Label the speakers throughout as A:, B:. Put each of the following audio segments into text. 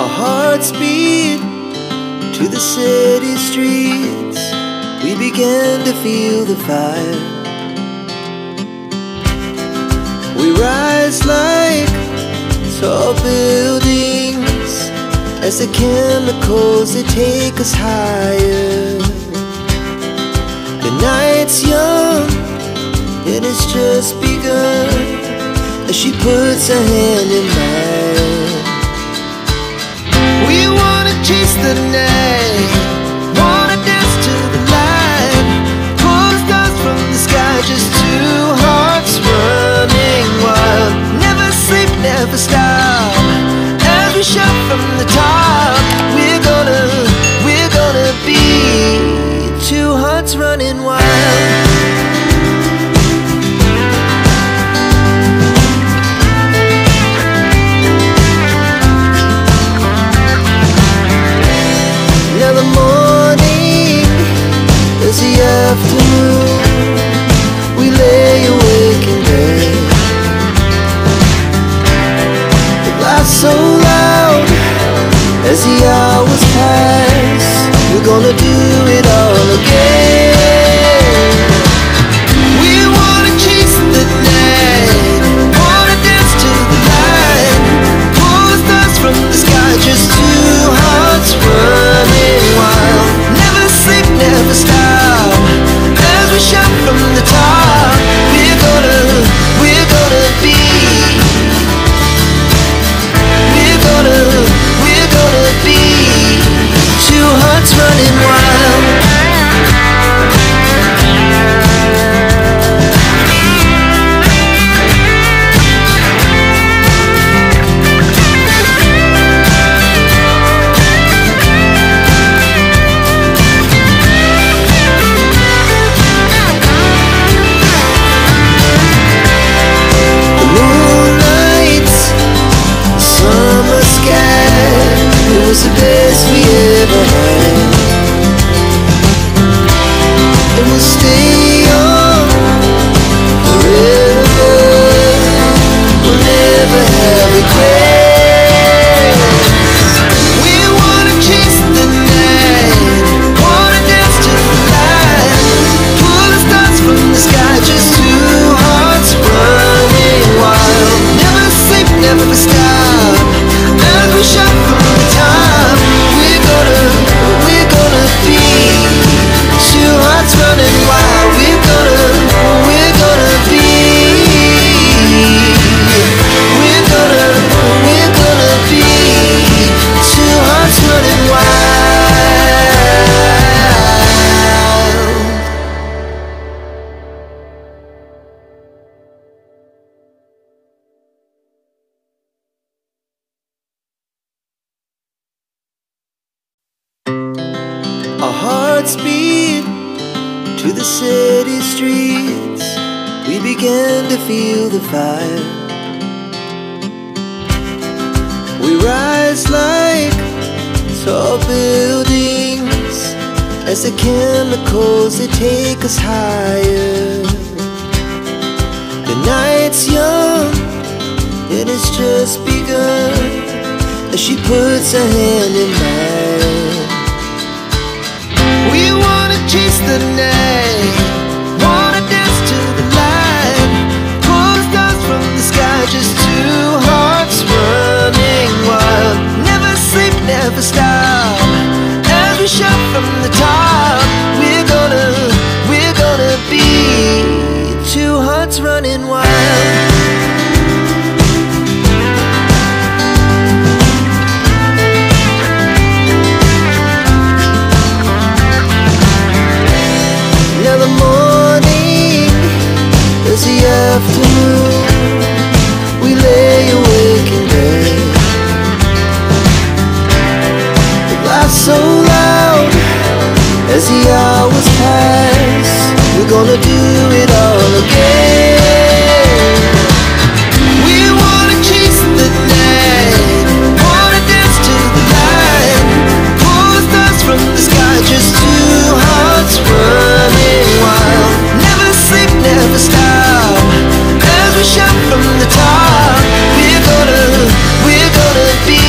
A: Our hearts beat to the city streets. We began to feel the fire. We rise like tall buildings as the chemicals, they take us higher. The night's young, it has just begun, as she puts her hand in mine. We wanna chase the night, wanna dance to the light, pull the stars from the sky, just two hearts running wild. Never sleep, never stop, as we shout from the top. We're gonna be two hearts running wild. Now the morning is the afternoon. We lay awake in bed. The laughs so loud as the hours pass. We're gonna do it all again. We wanna chase the night, wanna dance to the light, pull the stars from the sky, just two hearts running wild. Never sleep, never stop, as we shout from the top. We're gonna be, we're gonna be two hearts running wild. The moonlight, summer sky, it was the best we ever had. And we'll stay on forever. We'll never have regrets. We wanna chase the night, wanna dance to the light, pull the stars from the sky, just two hearts running wild. Never sleep, never stop, as we shout from the top. We're gonna be two hearts running wild. We're gonna be, we're gonna be two hearts running wild. Our hearts beat to the city streets. We began to feel the fire. We rise like tall buildings as the chemicals, they take us higher. The night's young, it has just begun, as she puts her hand in mine. We wanna chase the night, wanna dance to the light, pull the stars from the sky, just two hearts running wild. Never sleep, never stop, as we shout from the top. We're gonna be two hearts running wild. Now the morning is the afternoon. We lay awake in bed. The laughs so loud as the hours pass. We're gonna do it all again. We wanna chase the night, wanna dance to the light, pull the stars from the sky, just two hearts running wild. Never sleep, never stop, as we shout from the top. We're gonna be,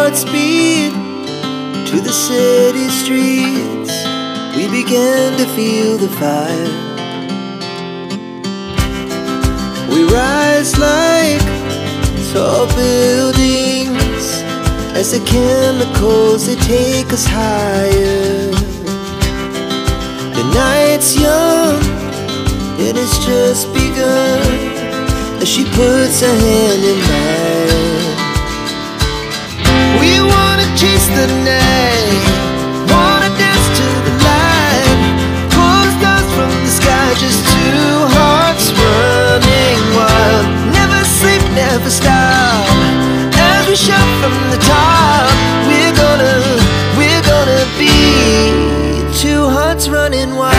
A: hearts beat to the city streets. We began to feel the fire. We rise like tall buildings as the chemicals, they take us higher. The night's young, it has just begun, as she puts her hand in mine. We wanna chase the night, wanna dance to the light, pull stars from the sky, just two hearts running wild. Never sleep, never stop, as we shout from the top. We're gonna be two hearts running wild.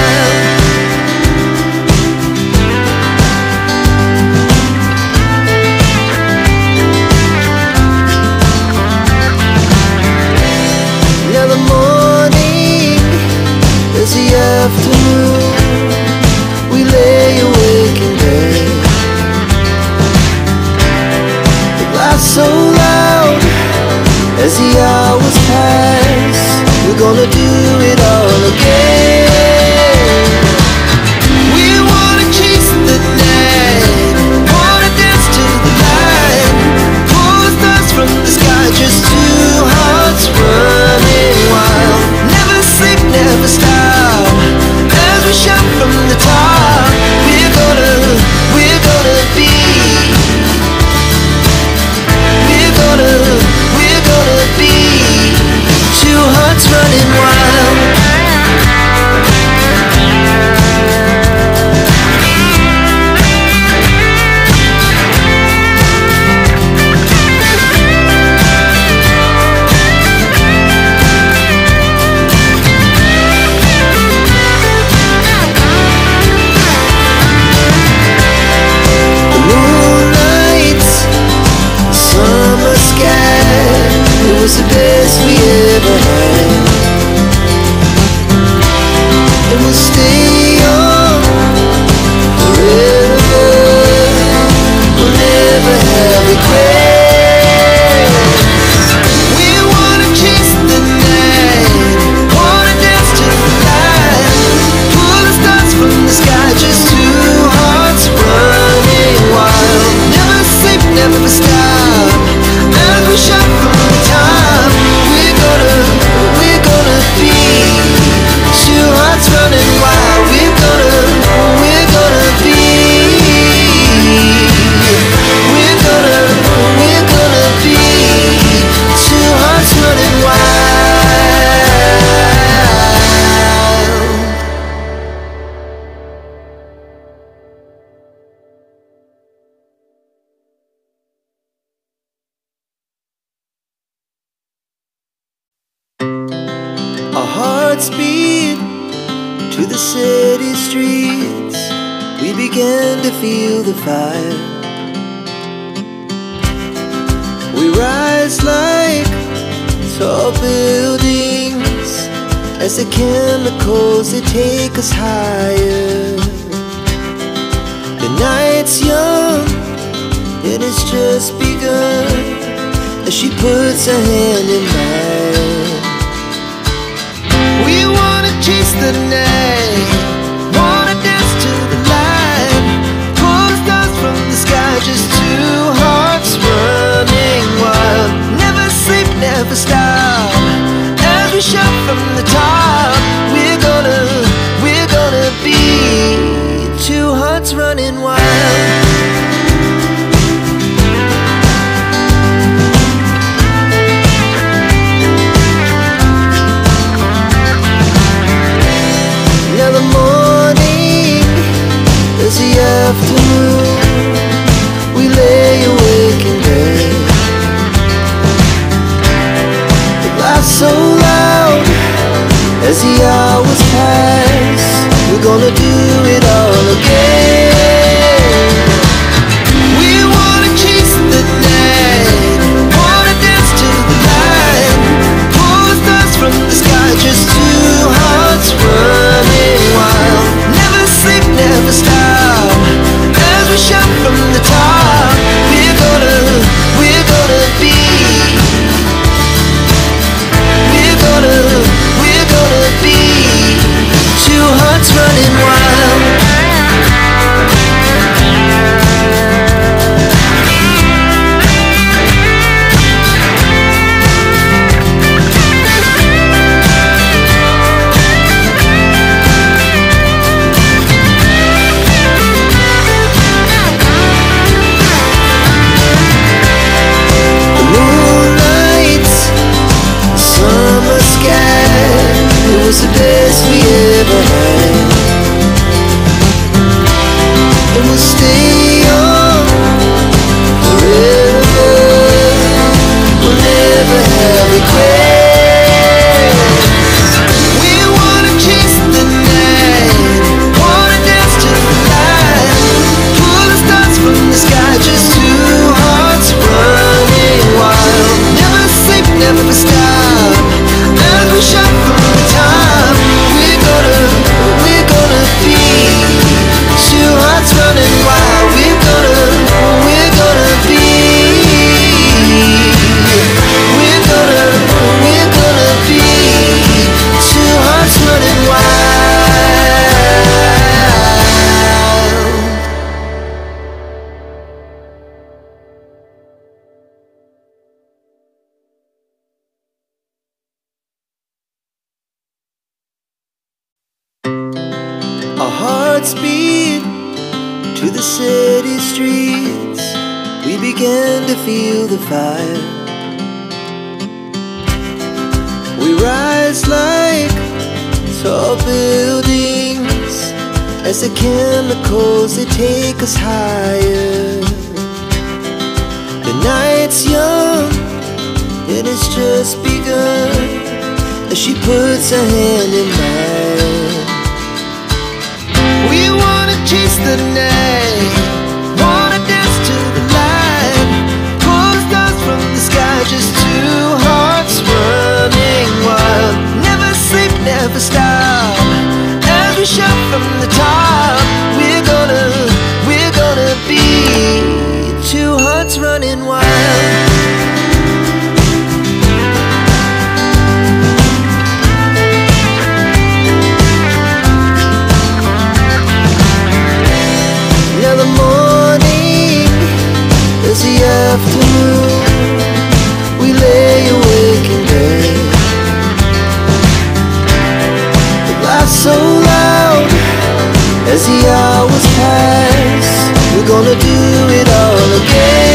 A: Now the morning is the afternoon. We lay awake in bed. The laughs so loud as the hours pass. We're gonna do it all again. We wanna chase the night, wanna dance to the light, pull the stars from the sky, just two hearts running wild. Never sleep, never stop, as we shout from the top. We're gonna be, we're gonna be two hearts running wild. The moonlight, summer sky, it was the best we ever had. And we'll stay on forever. We'll never have regrets. We wanna chase the night, wanna dance to the light, pull the stars from the sky, just two hearts running wild. Never sleep, never stop, as we shout from the top. We're gonna be two hearts running wild. We're gonna be, we're gonna be two hearts running wild. Our hearts beat to the city streets. We began to feel the fire. We rise like tall buildings as the chemicals, they take us higher. The night's young, it has just begun, as she puts her hand in mine. We wanna chase the night, wanna dance to the light, pull stars from the sky, just two hearts running wild. Never sleep, never stop, as we shout from the top. We're gonna be two hearts running wild. Now the morning is the afternoon. We lay awake in bed. The laughs so loud as the hours pass. We're gonna do it all again. We wanna chase the night, wanna dance to the light, pull the stars from the sky, just two hearts running wild. Never sleep, never stop, as we shout from the top. We're gonna be, Godspeed to the city streets. We began to feel the fire. We rise like tall buildings as the chemicals, they take us higher. The night's young, it has just begun, as she puts her hand in mine. We wanna chase the night, wanna dance to the light, pull the stars from the sky, just two hearts running wild. Never sleep, never stop, as we shout from the top. We're gonna be two hearts running wild. Now the morning is the afternoon. We lay awake in bed. The laughs so loud as the hours pass. We're gonna do it all again.